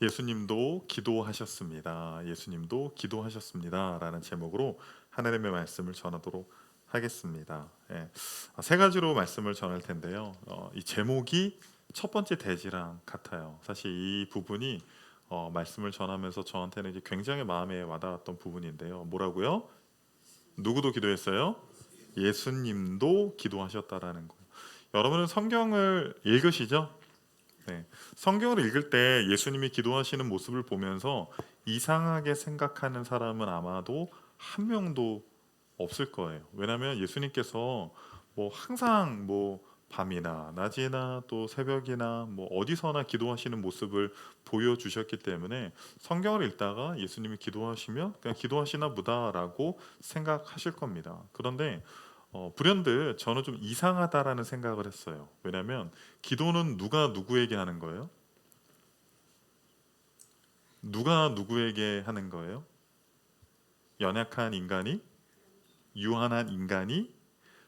예수님도 기도하셨습니다. 예수님도 기도하셨습니다. 라는 제목으로 하나님의 말씀을 전하도록 하겠습니다. 세 가지로 말씀을 전할 텐데요. 이 제목이 첫 번째 대지랑 같아요. 사실 이 부분이 말씀을 전하면서 저한테는 이제 굉장히 마음에 와닿았던 부분인데요. 뭐라고요? 누구도 기도했어요? 예수님도 기도하셨다라는 거예요. 여러분은 성경을 읽으시죠? 네. 성경을 읽을 때 예수님이 기도하시는 모습을 보면서 이상하게 생각하는 사람은 아마도 한 명도 없을 거예요. 왜냐하면 예수님께서 항상 밤이나 낮이나 또 새벽이나 어디서나 기도하시는 모습을 보여주셨기 때문에 성경을 읽다가 예수님이 기도하시면 그냥 기도하시나 보다라고 생각하실 겁니다. 그런데 불현듯 저는 좀 이상하다라는 생각을 했어요. 왜냐하면 기도는 누가 누구에게 하는 거예요? 누가 누구에게 하는 거예요? 연약한 인간이, 유한한 인간이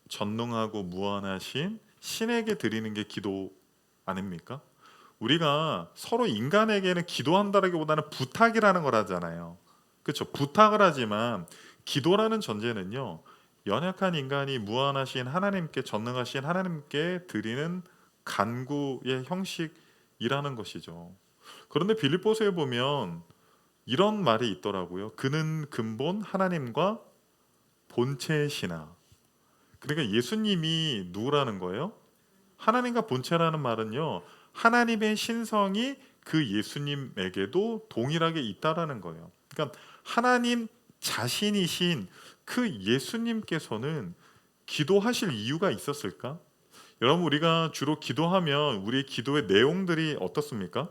전능하고 무한하신 신에게 드리는 게 기도 아닙니까? 우리가 서로 인간에게는 기도한다라기보다는 부탁이라는 걸 하잖아요. 그렇죠? 부탁을 하지만 기도라는 전제는요. 연약한 인간이 무한하신 하나님께, 전능하신 하나님께 드리는 간구의 형식이라는 것이죠. 그런데 빌립보서에 보면 이런 말이 있더라고요. 그는 근본 하나님과 본체시나. 그러니까 예수님이 누구라는 거예요? 하나님과 본체라는 말은요. 하나님의 신성이 그 예수님에게도 동일하게 있다라는 거예요. 그러니까 하나님 자신이신 그 예수님께서는 기도하실 이유가 있었을까? 여러분, 우리가 주로 기도하면 우리의 기도의 내용들이 어떻습니까?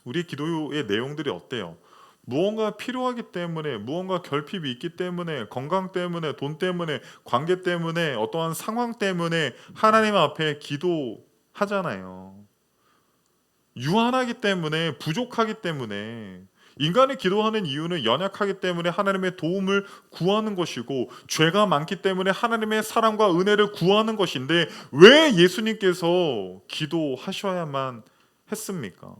우리의 기도의 내용들이 어때요? 무언가 필요하기 때문에, 무언가 결핍이 있기 때문에, 건강 때문에, 돈 때문에, 관계 때문에, 어떠한 상황 때문에 하나님 앞에 기도하잖아요. 유한하기 때문에, 부족하기 때문에. 인간이 기도하는 이유는 연약하기 때문에 하나님의 도움을 구하는 것이고, 죄가 많기 때문에 하나님의 사랑과 은혜를 구하는 것인데, 왜 예수님께서 기도하셔야만 했습니까?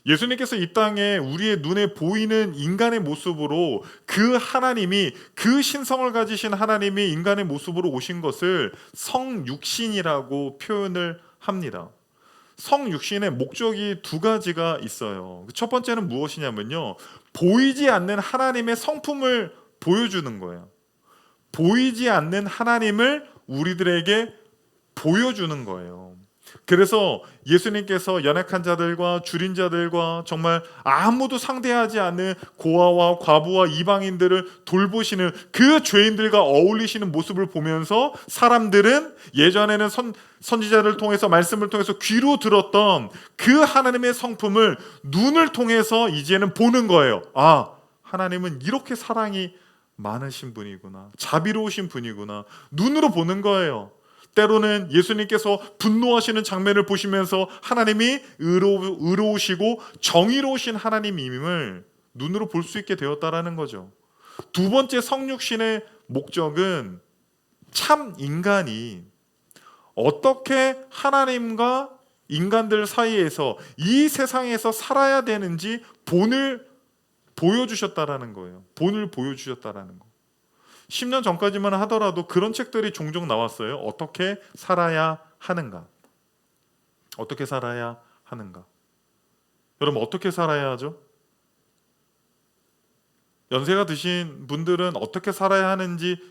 예수님께서 이 땅에 우리의 눈에 보이는 인간의 모습으로 그 하나님이, 그 신성을 가지신 하나님이 인간의 모습으로 오신 것을 성육신이라고 표현을 합니다. 성육신의 목적이 두 가지가 있어요. 첫 번째는 무엇이냐면요, 보이지 않는 하나님의 성품을 보여주는 거예요. 보이지 않는 하나님을 우리들에게 보여주는 거예요. 그래서 예수님께서 연약한 자들과 줄인 자들과 정말 아무도 상대하지 않는 고아와 과부와 이방인들을 돌보시는 그 죄인들과 어울리시는 모습을 보면서 사람들은 예전에는 선지자를 통해서, 말씀을 통해서 귀로 들었던 그 하나님의 성품을 눈을 통해서 이제는 보는 거예요. 아, 하나님은 이렇게 사랑이 많으신 분이구나, 자비로우신 분이구나, 눈으로 보는 거예요. 때로는 예수님께서 분노하시는 장면을 보시면서 하나님이 의로우시고 정의로우신 하나님임을 눈으로 볼 수 있게 되었다라는 거죠. 두 번째, 성육신의 목적은 참 인간이 어떻게 하나님과 인간들 사이에서 이 세상에서 살아야 되는지 본을 보여주셨다라는 거예요. 본을 보여주셨다라는 거. 10년 전까지만 하더라도 그런 책들이 종종 나왔어요. 어떻게 살아야 하는가? 어떻게 살아야 하는가? 여러분, 어떻게 살아야 하죠? 연세가 드신 분들은 어떻게 살아야 하는지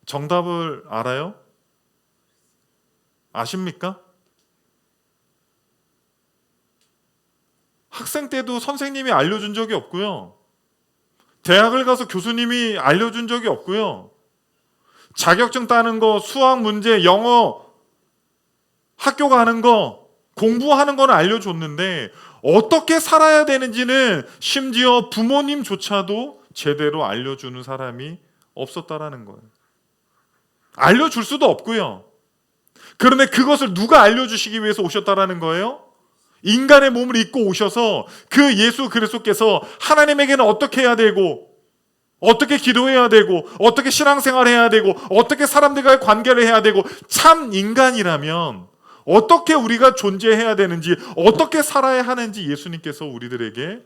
정답을 알아요? 아십니까? 학생 때도 선생님이 알려준 적이 없고요. 대학을 가서 교수님이 알려준 적이 없고요. 자격증 따는 거, 수학 문제, 영어, 학교 가는 거, 공부하는 거는 알려줬는데 어떻게 살아야 되는지는 심지어 부모님조차도 제대로 알려주는 사람이 없었다라는 거예요. 알려줄 수도 없고요. 그런데 그것을 누가 알려주시기 위해서 오셨다라는 거예요? 인간의 몸을 입고 오셔서 그 예수 그리스도께서 하나님에게는 어떻게 해야 되고, 어떻게 기도해야 되고, 어떻게 신앙생활해야 되고, 어떻게 사람들과의 관계를 해야 되고, 참 인간이라면 어떻게 우리가 존재해야 되는지, 어떻게 살아야 하는지 예수님께서 우리들에게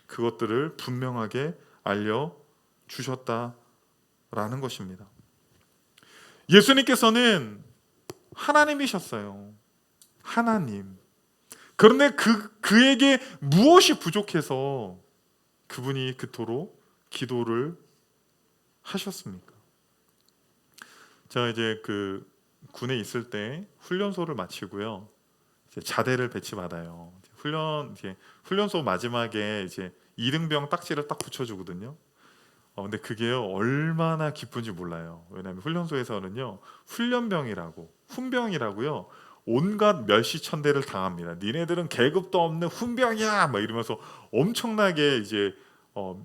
그것들을 분명하게 알려주셨다라는 것입니다. 예수님께서는 하나님이셨어요. 하나님. 그런데 그에게 무엇이 부족해서 그분이 그토록 기도를 하셨습니까? 제가 이제 그 군에 있을 때 훈련소를 마치고요, 이제 자대를 배치받아요. 훈련소 마지막에 이제 이등병 딱지를 딱 붙여주거든요. 근데 그게요 얼마나 기쁜지 몰라요. 왜냐하면 훈련소에서는요 훈련병이라고 훈병이라고요 온갖 멸시천대를 당합니다. 니네들은 계급도 없는 훈병이야 막 이러면서 엄청나게 이제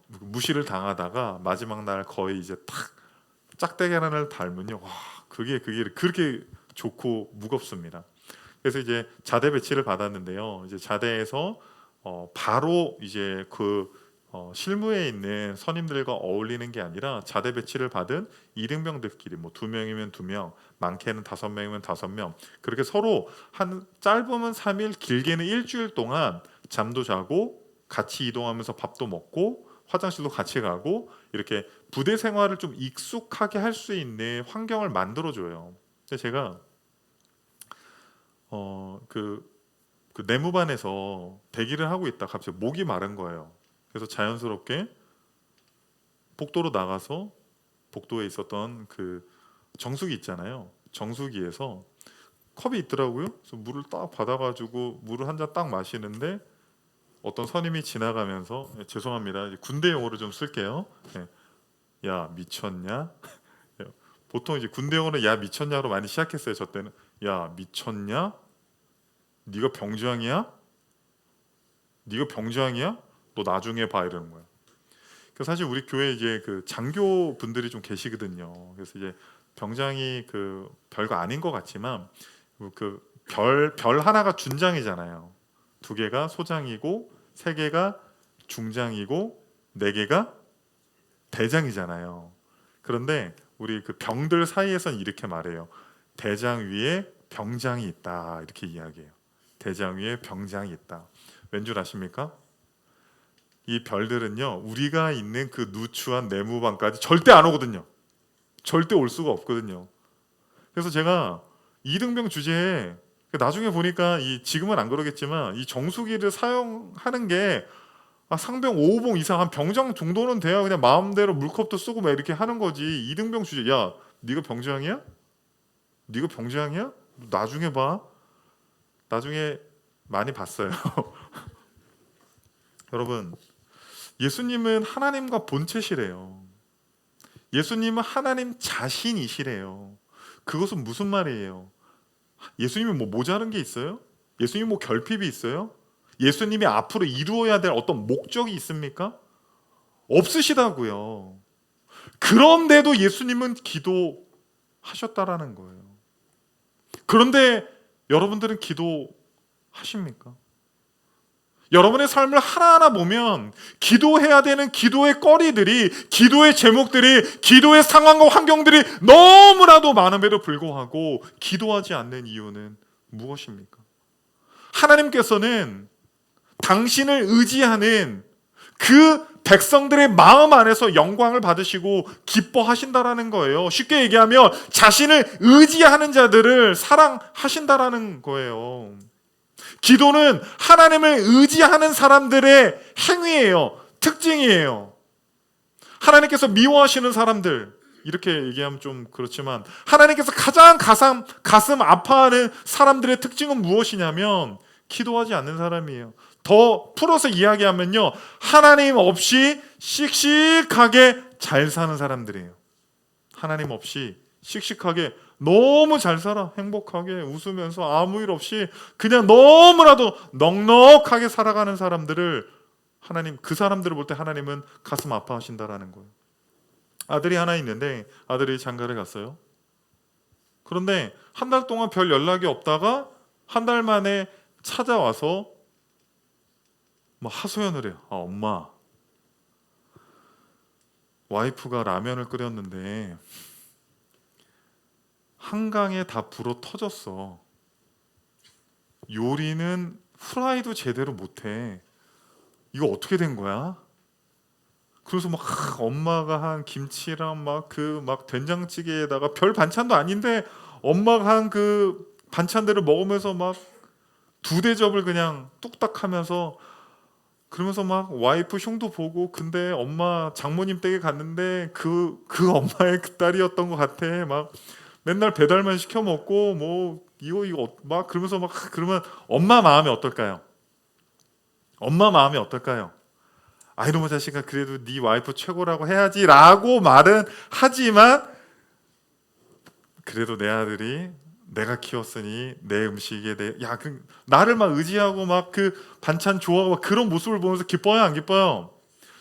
무시를 당하다가 마지막 날 거의 이제 탁 짝대기 하나를 달면요, 와 그게 그렇게 좋고 무겁습니다. 그래서 이제 자대 배치를 받았는데요. 이제 자대에서 바로 이제 실무에 있는 선임들과 어울리는 게 아니라 자대 배치를 받은 이등병들끼리 뭐 2명이면 2명, 많게는 5명이면 5명, 그렇게 서로 한 짧으면 3일, 길게는 일주일 동안 잠도 자고 같이 이동하면서 밥도 먹고 화장실도 같이 가고 이렇게 부대 생활을 좀 익숙하게 할 수 있는 환경을 만들어줘요. 근데 제가 그 내무반에서 대기를 하고 있다 갑자기 목이 마른 거예요. 그래서 자연스럽게 복도로 나가서 복도에 있었던 그 정수기 있잖아요. 정수기에서 컵이 있더라고요. 그래서 물을 딱 받아가지고 물을 한 잔 딱 마시는데 어떤 선임이 지나가면서 죄송합니다. 이제 군대 용어를 좀 쓸게요. 야 미쳤냐? 보통 이제 군대 용어는 야 미쳤냐로 많이 시작했어요. 저 때는 야 미쳤냐? 네가 병장이야? 네가 병장이야? 너 나중에 봐 이러는 거야. 사실 우리 교회 이제 그 장교 분들이 좀 계시거든요. 그래서 이제 병장이 그 별거 아닌 것 같지만 그 별 하나가 준장이잖아요. 2개가 소장이고 3개가 중장이고 4개가 대장이잖아요. 그런데 우리 그 병들 사이에서는 이렇게 말해요. 대장 위에 병장이 있다 이렇게 이야기해요. 대장 위에 병장이 있다. 왠 줄 아십니까? 이 별들은요 우리가 있는 그 누추한 내무반까지 절대 안 오거든요. 절대 올 수가 없거든요. 그래서 제가 이등병 주제에 나중에 보니까 지금은 안 그러겠지만 이 정수기를 사용하는 게 상병 5호봉 이상 한 병장 정도는 돼야 그냥 마음대로 물컵도 쓰고 막 이렇게 하는 거지. 이등병 주제 야 네가 병장이야? 네가 병장이야? 나중에 봐. 나중에 많이 봤어요. 여러분 예수님은 하나님과 본체시래요. 예수님은 하나님 자신이시래요. 그것은 무슨 말이에요? 예수님이 뭐 모자란 게 있어요? 예수님이 뭐 결핍이 있어요? 예수님이 앞으로 이루어야 될 어떤 목적이 있습니까? 없으시다고요. 그런데도 예수님은 기도하셨다라는 거예요. 그런데 여러분들은 기도하십니까? 여러분의 삶을 하나하나 보면 기도해야 되는 기도의 거리들이, 기도의 제목들이, 기도의 상황과 환경들이 너무나도 많음에도 불구하고 기도하지 않는 이유는 무엇입니까? 하나님께서는 당신을 의지하는 그 백성들의 마음 안에서 영광을 받으시고 기뻐하신다라는 거예요. 쉽게 얘기하면 자신을 의지하는 자들을 사랑하신다라는 거예요. 기도는 하나님을 의지하는 사람들의 행위예요. 특징이에요. 하나님께서 미워하시는 사람들, 이렇게 얘기하면 좀 그렇지만 하나님께서 가장 가슴 아파하는 사람들의 특징은 무엇이냐면 기도하지 않는 사람이에요. 더 풀어서 이야기하면요, 하나님 없이 씩씩하게 잘 사는 사람들이에요. 하나님 없이 씩씩하게 너무 잘 살아, 행복하게 웃으면서 아무 일 없이 그냥 너무나도 넉넉하게 살아가는 사람들을 그 사람들을 볼 때 하나님은 가슴 아파하신다라는 거예요. 아들이 하나 있는데 아들이 장가를 갔어요. 그런데 한 달 동안 별 연락이 없다가 한 달 만에 찾아와서 뭐 하소연을 해요. 엄마, 와이프가 라면을 끓였는데 한강에 다 불어 터졌어. 요리는 후라이도 제대로 못해. 이거 어떻게 된 거야? 그래서 막 엄마가 한 김치랑 막 된장찌개에다가 별 반찬도 아닌데 엄마가 한 그 반찬들을 먹으면서 막 두 대접을 그냥 뚝딱 하면서, 그러면서 막 와이프 흉도 보고, 근데 엄마 장모님 댁에 갔는데 그 엄마의 그 딸이었던 것 같아. 막 맨날 배달만 시켜 먹고 뭐 이거 막 그러면서 막 그러면 엄마 마음이 어떨까요? 엄마 마음이 어떨까요? 아, 이놈의 자식아, 그래도 네 와이프 최고라고 해야지라고 말은 하지만, 그래도 내 아들이 내가 키웠으니 내 음식에 대해 나를 막 의지하고 막 그 반찬 좋아하고 막 그런 모습을 보면서 기뻐요, 안 기뻐요?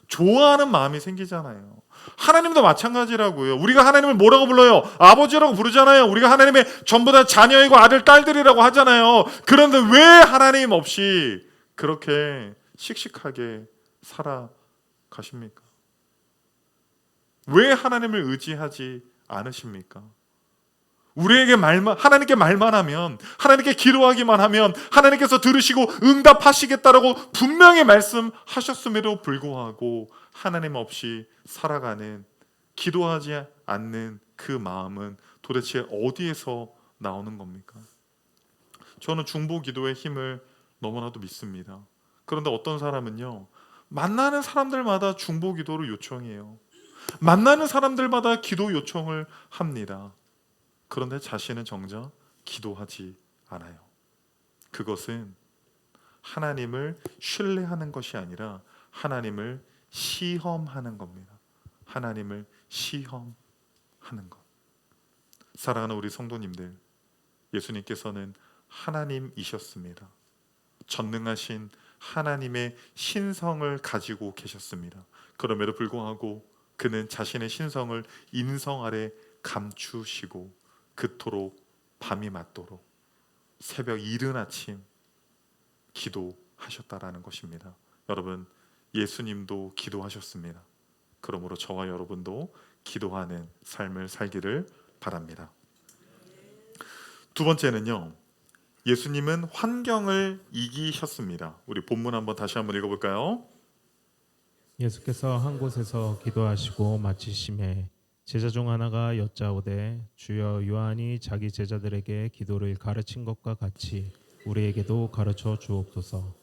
좋아하는 마음이 생기잖아요. 하나님도 마찬가지라고요. 우리가 하나님을 뭐라고 불러요? 아버지라고 부르잖아요. 우리가 하나님의 전부 다 자녀이고 아들, 딸들이라고 하잖아요. 그런데 왜 하나님 없이 그렇게 씩씩하게 살아가십니까? 왜 하나님을 의지하지 않으십니까? 우리에게 하나님께 말만 하면, 하나님께 기도하기만 하면 하나님께서 들으시고 응답하시겠다라고 분명히 말씀하셨음에도 불구하고 하나님 없이 살아가는, 기도하지 않는 그 마음은 도대체 어디에서 나오는 겁니까? 저는 중보 기도의 힘을 너무나도 믿습니다. 그런데 어떤 사람은요, 만나는 사람들마다 중보 기도를 요청해요. 만나는 사람들마다 기도 요청을 합니다. 그런데 자신은 정작 기도하지 않아요. 그것은 하나님을 신뢰하는 것이 아니라 하나님을 시험하는 겁니다. 하나님을 시험하는 것. 사랑하는 우리 성도님들, 예수님께서는 하나님이셨습니다. 전능하신 하나님의 신성을 가지고 계셨습니다. 그럼에도 불구하고 그는 자신의 신성을 인성 아래 감추시고 그토록 밤이 맞도록 새벽 이른 아침 기도하셨다라는 것입니다. 여러분, 예수님도 기도하셨습니다. 그러므로 저와 여러분도 기도하는 삶을 살기를 바랍니다. 두 번째는요, 예수님은 환경을 이기셨습니다. 우리 본문 다시 한번 읽어볼까요? 예수께서 한 곳에서 기도하시고 마치심에 제자 중 하나가 여짜오되 주여, 요한이 자기 제자들에게 기도를 가르친 것과 같이 우리에게도 가르쳐 주옵소서.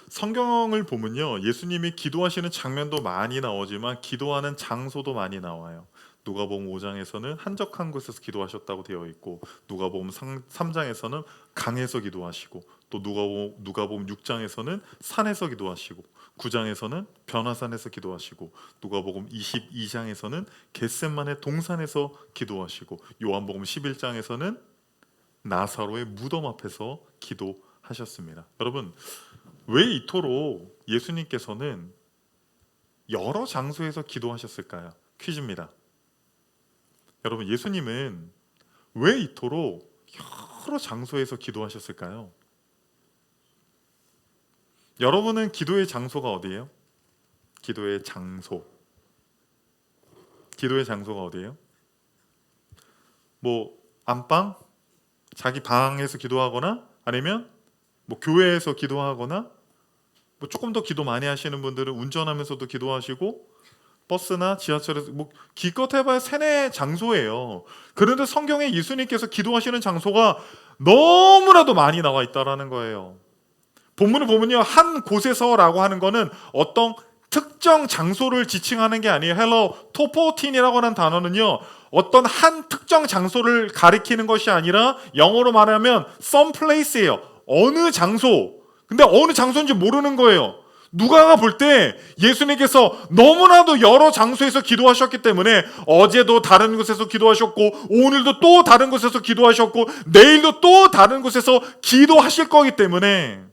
성경을 보면요, 예수님이 기도하시는 장면도 많이 나오지만 기도하는 장소도 많이 나와요. 누가복음 5장에서는 한적한 곳에서 기도하셨다고 되어 있고, 누가복음 3장에서는 강에서 기도하시고, 또 누가복음 6장에서는 산에서 기도하시고, 9장에서는 변화산에서 기도하시고, 누가복음 22장에서는 겟셋마네 동산에서 기도하시고, 요한복음 11장에서는 나사로의 무덤 앞에서 기도하셨습니다. 여러분, 왜 이토록 예수님께서는 여러 장소에서 기도하셨을까요? 퀴즈입니다. 여러분, 예수님은 왜 이토록 여러 장소에서 기도하셨을까요? 여러분은 기도의 장소가 어디예요? 기도의 장소가 어디예요? 뭐 안방? 자기 방에서 기도하거나, 아니면 뭐 교회에서 기도하거나, 뭐 조금 더 기도 많이 하시는 분들은 운전하면서도 기도하시고, 버스나 지하철에서 뭐 기껏 해봐야 세네 장소예요. 그런데 성경에 예수님께서 기도하시는 장소가 너무나도 많이 나와 있다라는 거예요. 본문을 보면요, 한 곳에서라고 하는 거는 어떤 특정 장소를 지칭하는 게 아니에요. 헬로 토포틴이라고 하는 단어는요, 어떤 한 특정 장소를 가리키는 것이 아니라 영어로 말하면 some place예요. 어느 장소. 근데 어느 장소인지 모르는 거예요. 누가가 볼 때 예수님께서 너무나도 여러 장소에서 기도하셨기 때문에 어제도 다른 곳에서 기도하셨고, 오늘도 또 다른 곳에서 기도하셨고, 내일도 또 다른 곳에서 기도하실 거기 때문에,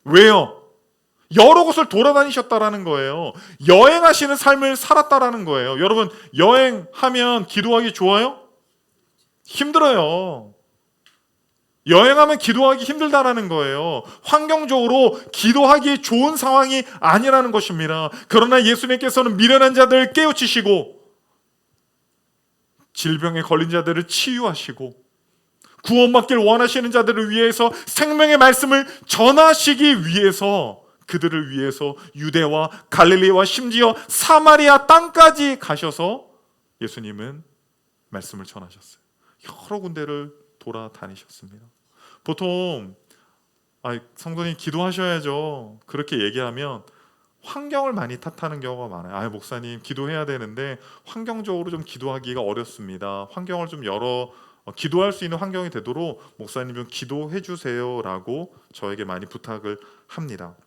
왜요? 여러 곳을 돌아다니셨다라는 거예요. 여행하시는 삶을 살았다라는 거예요. 여러분, 여행하면 기도하기 좋아요? 힘들어요. 여행하면 기도하기 힘들다라는 거예요. 환경적으로 기도하기 좋은 상황이 아니라는 것입니다. 그러나 예수님께서는 미련한 자들을 깨우치시고, 질병에 걸린 자들을 치유하시고, 구원받길 원하시는 자들을 위해서 생명의 말씀을 전하시기 위해서 그들을 위해서 유대와 갈릴리와 심지어 사마리아 땅까지 가셔서 예수님은 말씀을 전하셨어요. 여러 군데를 돌아다니셨습니다. 보통 성도님 기도하셔야죠, 그렇게 얘기하면 환경을 많이 탓하는 경우가 많아요. 목사님 기도해야 되는데 환경적으로 좀 기도하기가 어렵습니다. 환경을 좀 기도할 수 있는 환경이 되도록 목사님 좀 기도해 주세요라고 저에게 많이 부탁을 합니다.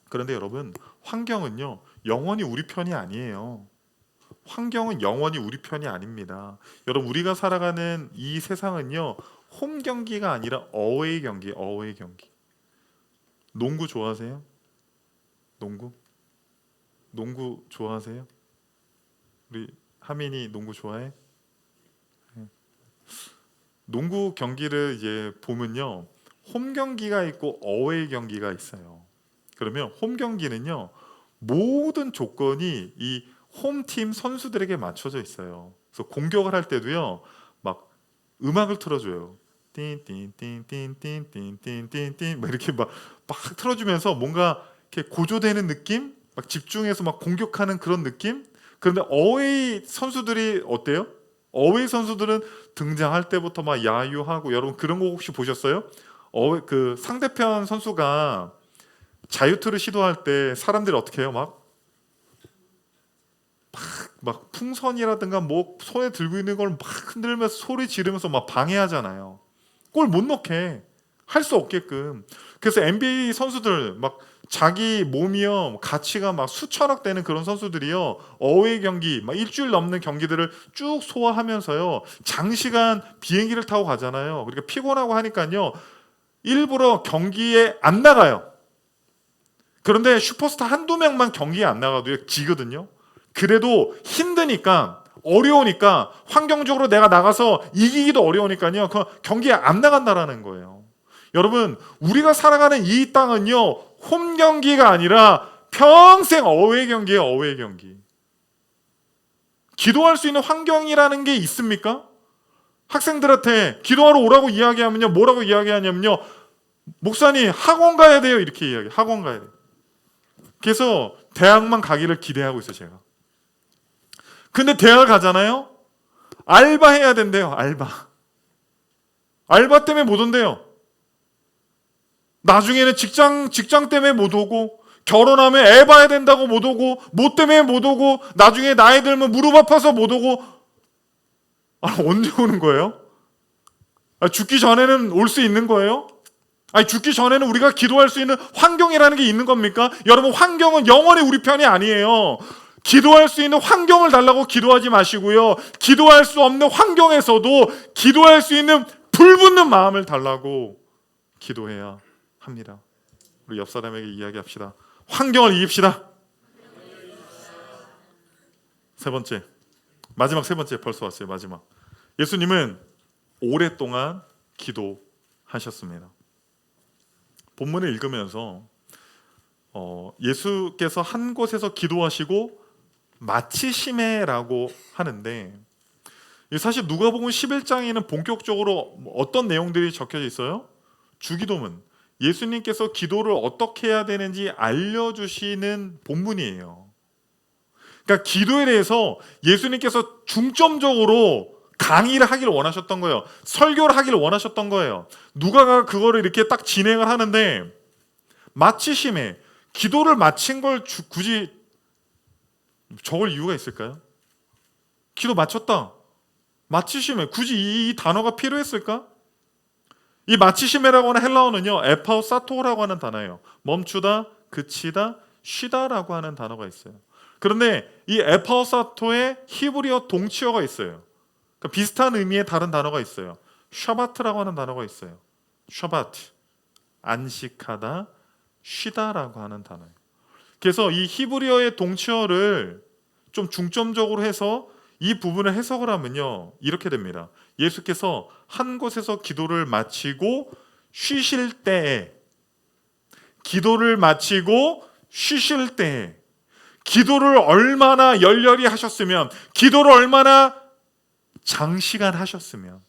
그런데 여러분, 환경은요 영원히 우리 편이 아니에요. 환경은 영원히 우리 편이 아닙니다. 여러분, 우리가 살아가는 이 세상은요 홈 경기가 아니라 어웨이 경기. 농구 좋아하세요? 농구 좋아하세요? 우리 하민이 농구 좋아해? 농구 경기를 이제 보면요 홈 경기가 있고 어웨이 경기가 있어요. 그러면 홈 경기는요 모든 조건이 이 홈팀 선수들에게 맞춰져 있어요. 그래서 공격을 할 때도요 막 음악을 틀어줘요. 띵띵띵띵띵띵띵띵띵 막 이렇게 막 틀어주면서 뭔가 이렇게 고조되는 느낌, 막 집중해서 막 공격하는 그런 느낌. 그런데 어웨이 선수들이 어때요? 어웨이 선수들은 등장할 때부터 막 야유하고, 여러분 그런 거 혹시 보셨어요? 그 상대편 선수가 자유투를 시도할 때 사람들이 어떻게 해요? 막 풍선이라든가 뭐 손에 들고 있는 걸 막 흔들면서 소리 지르면서 막 방해하잖아요. 골 못 넣게 할 수 없게끔. 그래서 NBA 선수들 막 자기 몸이요 가치가 막 수천억 되는 그런 선수들이요 어웨이 경기 막 일주일 넘는 경기들을 쭉 소화하면서요 장시간 비행기를 타고 가잖아요. 그러니까 피곤하고 하니까요 일부러 경기에 안 나가요. 그런데 슈퍼스타 한두 명만 경기에 안 나가도 지거든요. 그래도 힘드니까, 어려우니까, 환경적으로 내가 나가서 이기기도 어려우니까요 그 경기에 안 나간다라는 거예요. 여러분, 우리가 살아가는 이 땅은요 홈 경기가 아니라 평생 어웨이 경기예요. 어웨이 경기. 기도할 수 있는 환경이라는 게 있습니까? 학생들한테 기도하러 오라고 이야기하면요 뭐라고 이야기하냐면요 목사님 학원 가야 돼요 이렇게 이야기해요. 학원 가야 돼요. 그래서 대학만 가기를 기대하고 있어요 제가. 근데 대학 가잖아요. 알바 해야 된대요. 알바 때문에 못 온대요. 나중에는 직장 때문에 못 오고, 결혼하면 애 봐야 된다고 못 오고, 뭐 때문에 못 오고, 나중에 나이 들면 무릎 아파서 못 오고. 언제 오는 거예요? 죽기 전에는 올 수 있는 거예요? 죽기 전에는 우리가 기도할 수 있는 환경이라는 게 있는 겁니까? 여러분, 환경은 영원히 우리 편이 아니에요. 기도할 수 있는 환경을 달라고 기도하지 마시고요. 기도할 수 없는 환경에서도 기도할 수 있는 불붙는 마음을 달라고 기도해야 합니다. 우리 옆 사람에게 이야기합시다. 환경을 이깁시다. 마지막 세 번째 벌써 왔어요. 마지막. 예수님은 오랫동안 기도하셨습니다. 본문을 읽으면서 예수께서 한 곳에서 기도하시고 마치심에라고 하는데, 사실 누가복음 11장에는 본격적으로 어떤 내용들이 적혀져 있어요? 주기도문, 예수님께서 기도를 어떻게 해야 되는지 알려주시는 본문이에요. 그러니까 기도에 대해서 예수님께서 중점적으로 강의를 하기를 원하셨던 거예요. 설교를 하기를 원하셨던 거예요. 누가가 그거를 이렇게 딱 진행을 하는데, 마치심에, 기도를 마친 걸 굳이 적을 이유가 있을까요? 기도 마쳤다, 마치심에, 굳이 이 단어가 필요했을까? 이 마치심에라고 하는 헬라어는요 에파우사토라고 하는 단어예요. 멈추다, 그치다, 쉬다라고 하는 단어가 있어요. 그런데 이 에파우사토의 히브리어 동치어가 있어요. 그러니까 비슷한 의미의 다른 단어가 있어요. 샤바트라고 하는 단어가 있어요. 샤바트, 안식하다, 쉬다라고 하는 단어예요. 그래서 이 히브리어의 동치어를 좀 중점적으로 해서 이 부분을 해석을 하면요 이렇게 됩니다. 예수께서 한 곳에서 기도를 마치고 쉬실 때에, 기도를 마치고 쉬실 때에, 기도를 얼마나 열렬히 하셨으면, 기도를 얼마나 장시간 하셨으면,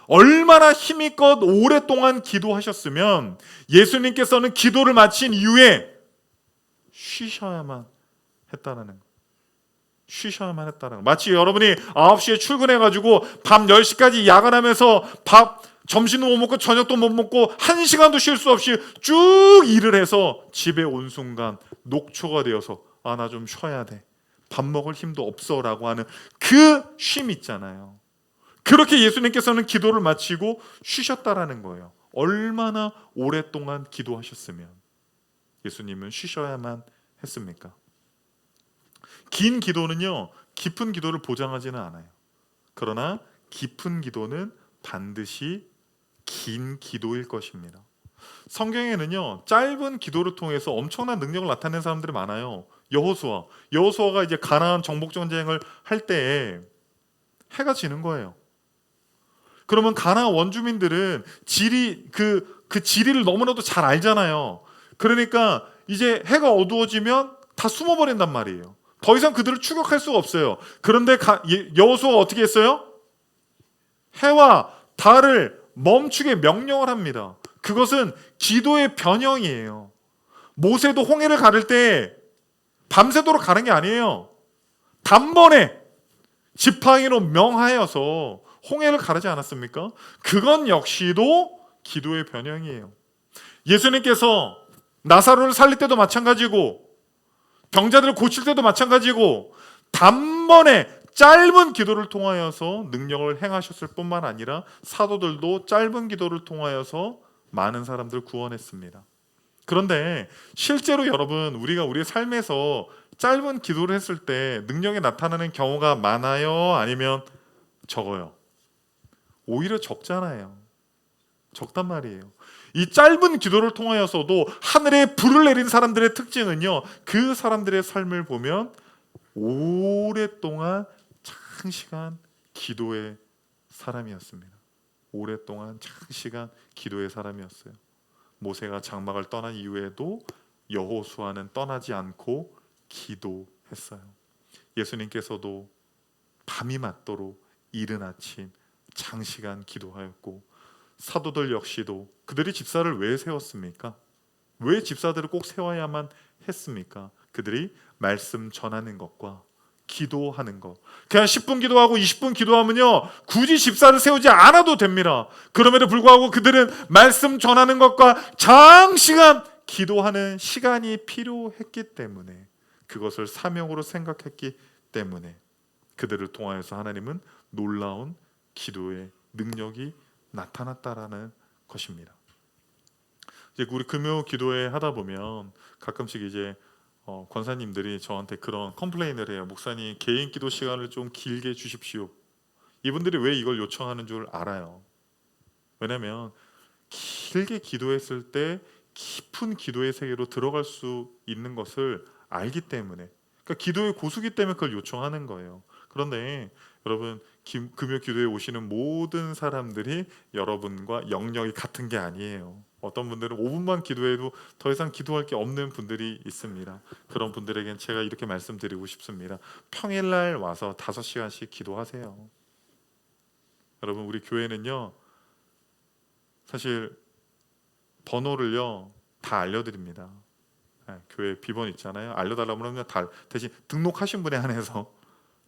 얼마나 힘껏 오랫동안 기도하셨으면 예수님께서는 기도를 마친 이후에 쉬셔야만 했다는 거예요. 쉬셔야만 했다는 거예요. 마치 여러분이 9시에 출근해가지고 밤 10시까지 야근하면서 점심도 못 먹고 저녁도 못 먹고 1시간도 쉴 수 없이 쭉 일을 해서 집에 온 순간 녹초가 되어서 나 좀 쉬어야 돼, 밥 먹을 힘도 없어 라고 하는 그 쉼 있잖아요. 그렇게 예수님께서는 기도를 마치고 쉬셨다라는 거예요. 얼마나 오랫동안 기도하셨으면 예수님은 쉬셔야만 했습니까? 긴 기도는요, 깊은 기도를 보장하지는 않아요. 그러나 깊은 기도는 반드시 긴 기도일 것입니다. 성경에는요, 짧은 기도를 통해서 엄청난 능력을 나타낸 사람들이 많아요. 여호수아가 이제 가나안 정복 전쟁을 할 때에 해가 지는 거예요. 그러면 가나안 원주민들은 그 지리를 너무나도 잘 알잖아요. 그러니까 이제 해가 어두워지면 다 숨어버린단 말이에요. 더 이상 그들을 추격할 수가 없어요. 그런데 여호수아가 어떻게 했어요? 해와 달을 멈추게 명령을 합니다. 그것은 기도의 변형이에요. 모세도 홍해를 가를 때 밤새도록 가는 게 아니에요. 단번에 지팡이로 명하여서 홍해를 가르지 않았습니까? 그건 역시도 기도의 변형이에요. 예수님께서 나사로를 살릴 때도 마찬가지고 병자들을 고칠 때도 마찬가지고 단번에 짧은 기도를 통하여서 능력을 행하셨을 뿐만 아니라 사도들도 짧은 기도를 통하여서 많은 사람들을 구원했습니다. 그런데 실제로 여러분, 우리가 우리의 삶에서 짧은 기도를 했을 때 능력이 나타나는 경우가 많아요? 아니면 적어요? 오히려 적잖아요. 적단 말이에요. 이 짧은 기도를 통하여서도 하늘에 불을 내린 사람들의 특징은요, 그 사람들의 삶을 보면 오랫동안 장시간 기도의 사람이었습니다. 오랫동안 장시간 기도의 사람이었어요. 모세가 장막을 떠난 이후에도 여호수아는 떠나지 않고 기도했어요. 예수님께서도 밤이 맞도록 이른 아침 장시간 기도하였고, 사도들 역시도 그들이 집사를 왜 세웠습니까? 왜 집사들을 꼭 세워야만 했습니까? 그들이 말씀 전하는 것과 기도하는 것. 그냥 10분 기도하고 20분 기도하면요, 굳이 집사를 세우지 않아도 됩니다. 그럼에도 불구하고 그들은 말씀 전하는 것과 장시간 기도하는 시간이 필요했기 때문에, 그것을 사명으로 생각했기 때문에 그들을 통하여서 하나님은 놀라운 기도의 능력이 나타났다라는 것입니다. 이제 우리 금요 기도회 하다 보면 가끔씩 이제 권사님들이 저한테 그런 컴플레인을 해요. 목사님, 개인 기도 시간을 좀 길게 주십시오. 이분들이 왜 이걸 요청하는 줄 알아요. 왜냐하면 길게 기도했을 때 깊은 기도의 세계로 들어갈 수 있는 것을 알기 때문에, 그러니까 기도의 고수기 때문에 그걸 요청하는 거예요. 그런데 여러분, 금요 기도에 오시는 모든 사람들이 여러분과 영역이 같은 게 아니에요. 어떤 분들은 5분만 기도해도 더 이상 기도할 게 없는 분들이 있습니다. 그런 분들에겐 제가 이렇게 말씀드리고 싶습니다. 평일날 와서 5시간씩 기도하세요. 여러분, 우리 교회는요, 사실 번호를요 다 알려드립니다. 교회 비번 있잖아요. 알려달라고 하면 대신 등록하신 분에 한해서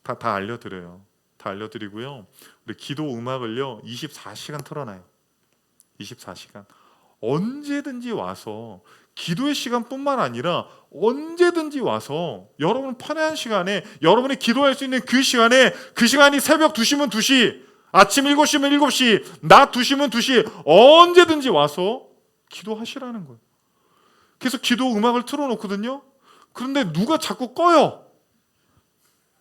다 알려드려요. 다 알려드리고요. 우리 기도 음악을요 24시간 틀어놔요. 24시간. 언제든지 와서 기도의 시간뿐만 아니라 언제든지 와서 여러분 편한 시간에 여러분이 기도할 수 있는 그 시간에, 그 시간이 새벽 2시면 2시, 아침 7시면 7시, 낮 2시면 2시, 언제든지 와서 기도하시라는 거예요. 그래서 기도 음악을 틀어놓거든요. 그런데 누가 자꾸 꺼요.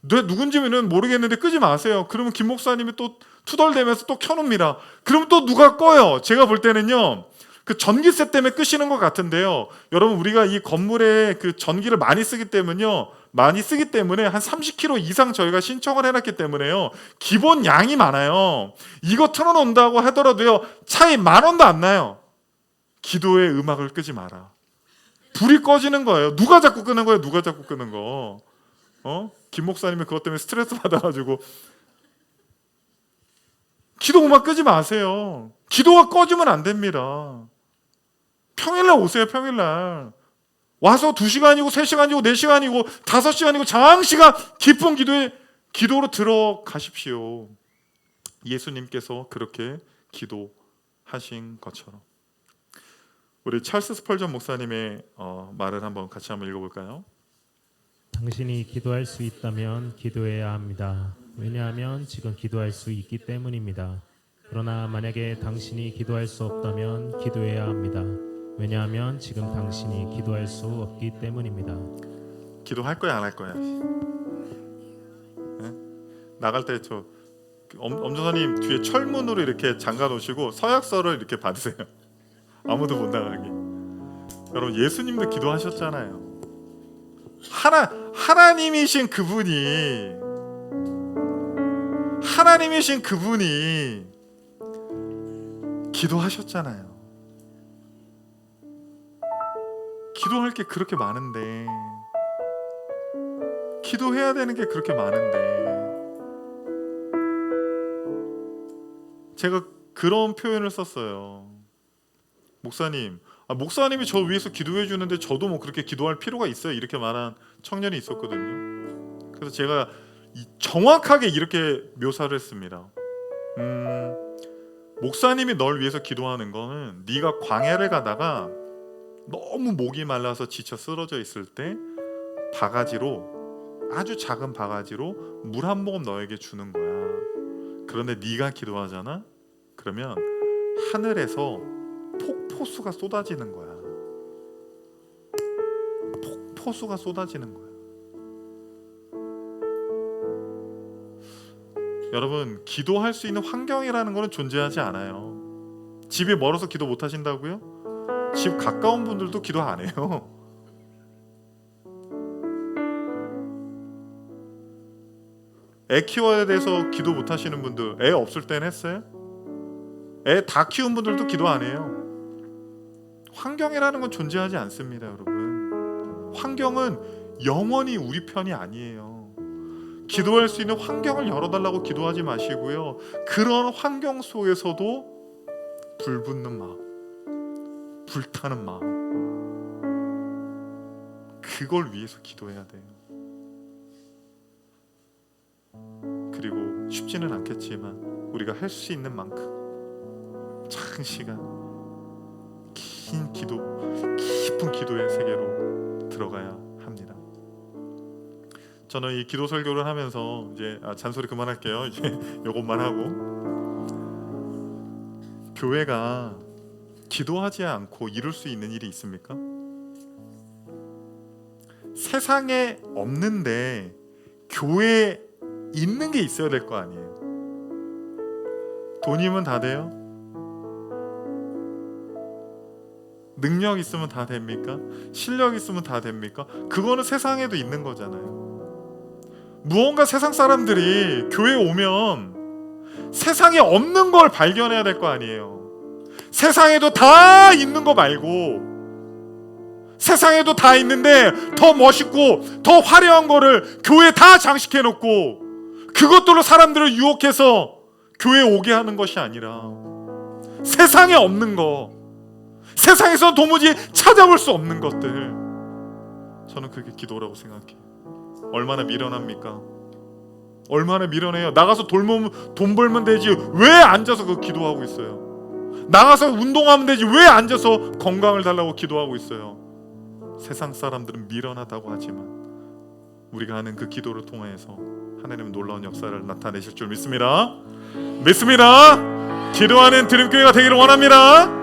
누군지는 모르겠는데 끄지 마세요. 그러면 김 목사님이 또 투덜대면서 또 켜놓습니다. 그럼 또 누가 꺼요. 제가 볼 때는요, 그 전기세 때문에 끄시는 것 같은데요. 여러분, 우리가 이 건물에 그 전기를 많이 쓰기 때문에 한 30kg 이상 저희가 신청을 해놨기 때문에요, 기본 양이 많아요. 이거 틀어놓는다고 하더라도요, 차이 10,000원도 안 나요. 기도의 음악을 끄지 마라. 불이 꺼지는 거예요. 누가 자꾸 끄는 거예요? 누가 자꾸 끄는 거? 김 목사님이 그것 때문에 스트레스 받아가지고 기도 음악 끄지 마세요. 기도가 꺼지면 안 됩니다. 평일날 오세요. 평일날 와서 2시간이고 3시간이고 4시간이고 5시간이고 장시간 깊은 기도로 들어가십시오. 예수님께서 그렇게 기도하신 것처럼. 우리 찰스 스펄전 목사님의 말을 같이 한번 읽어볼까요? 당신이 기도할 수 있다면 기도해야 합니다. 왜냐하면 지금 기도할 수 있기 때문입니다. 그러나 만약에 당신이 기도할 수 없다면 기도해야 합니다. 왜냐하면 지금 당신이 기도할 수 없기 때문입니다. 기도할 거야 안 할 거야? 네? 나갈 때 저 엄조사님 뒤에 철문으로 이렇게 잠가 놓으시고 서약서를 이렇게 받으세요. 아무도 못 나가게. 여러분 예수님도 기도하셨잖아요. 하나님이신 그분이 기도하셨잖아요. 기도할 게 그렇게 많은데, 기도해야 되는 게 그렇게 많은데, 제가 그런 표현을 썼어요. 목사님이 저 위해서 기도해 주는데 저도 뭐 그렇게 기도할 필요가 있어요? 이렇게 말한 청년이 있었거든요. 그래서 제가 정확하게 이렇게 묘사를 했습니다. 목사님이 널 위해서 기도하는 거는 네가 광야를 가다가 너무 목이 말라서 지쳐 쓰러져 있을 때 바가지로, 아주 작은 바가지로 물 한 모금 너에게 주는 거야. 그런데 네가 기도하잖아? 그러면 하늘에서 폭포수가 쏟아지는 거야. 폭포수가 쏟아지는 거야. 여러분, 기도할 수 있는 환경이라는 거는 존재하지 않아요. 집이 멀어서 기도 못 하신다고요? 집 가까운 분들도 기도 안 해요. 애 키워야 돼서 기도 못 하시는 분들, 애 없을 땐 했어요? 애 다 키운 분들도 기도 안 해요. 환경이라는 건 존재하지 않습니다, 여러분. 환경은 영원히 우리 편이 아니에요. 기도할 수 있는 환경을 열어달라고 기도하지 마시고요. 그런 환경 속에서도 불붙는 마음, 불타는 마음, 그걸 위해서 기도해야 돼요. 그리고 쉽지는 않겠지만 우리가 할 수 있는 만큼 장시간 긴 기도, 깊은 기도의 세계로 들어가야 합니다. 저는 이 기도 설교를 하면서 이제 잔소리 그만할게요. 이제 요것만 하고, 교회가 기도하지 않고 이룰 수 있는 일이 있습니까? 세상에 없는데 교회에 있는 게 있어야 될 거 아니에요. 돈이면 다 돼요? 능력 있으면 다 됩니까? 실력 있으면 다 됩니까? 그거는 세상에도 있는 거잖아요. 무언가 세상 사람들이 교회에 오면 세상에 없는 걸 발견해야 될 거 아니에요. 세상에도 다 있는 거 말고, 세상에도 다 있는데 더 멋있고 더 화려한 거를 교회에 다 장식해 놓고 그것들로 사람들을 유혹해서 교회에 오게 하는 것이 아니라, 세상에 없는 거, 세상에서 도무지 찾아볼 수 없는 것들, 저는 그게 기도라고 생각해요. 얼마나 미련합니까? 얼마나 미련해요. 나가서 돈 벌면 되지 왜 앉아서 그 기도하고 있어요? 나가서 운동하면 되지 왜 앉아서 건강을 달라고 기도하고 있어요? 세상 사람들은 미련하다고 하지만 우리가 하는 그 기도를 통해서 하나님은 놀라운 역사를 나타내실 줄 믿습니다. 기도하는 드림교회가 되기를 원합니다.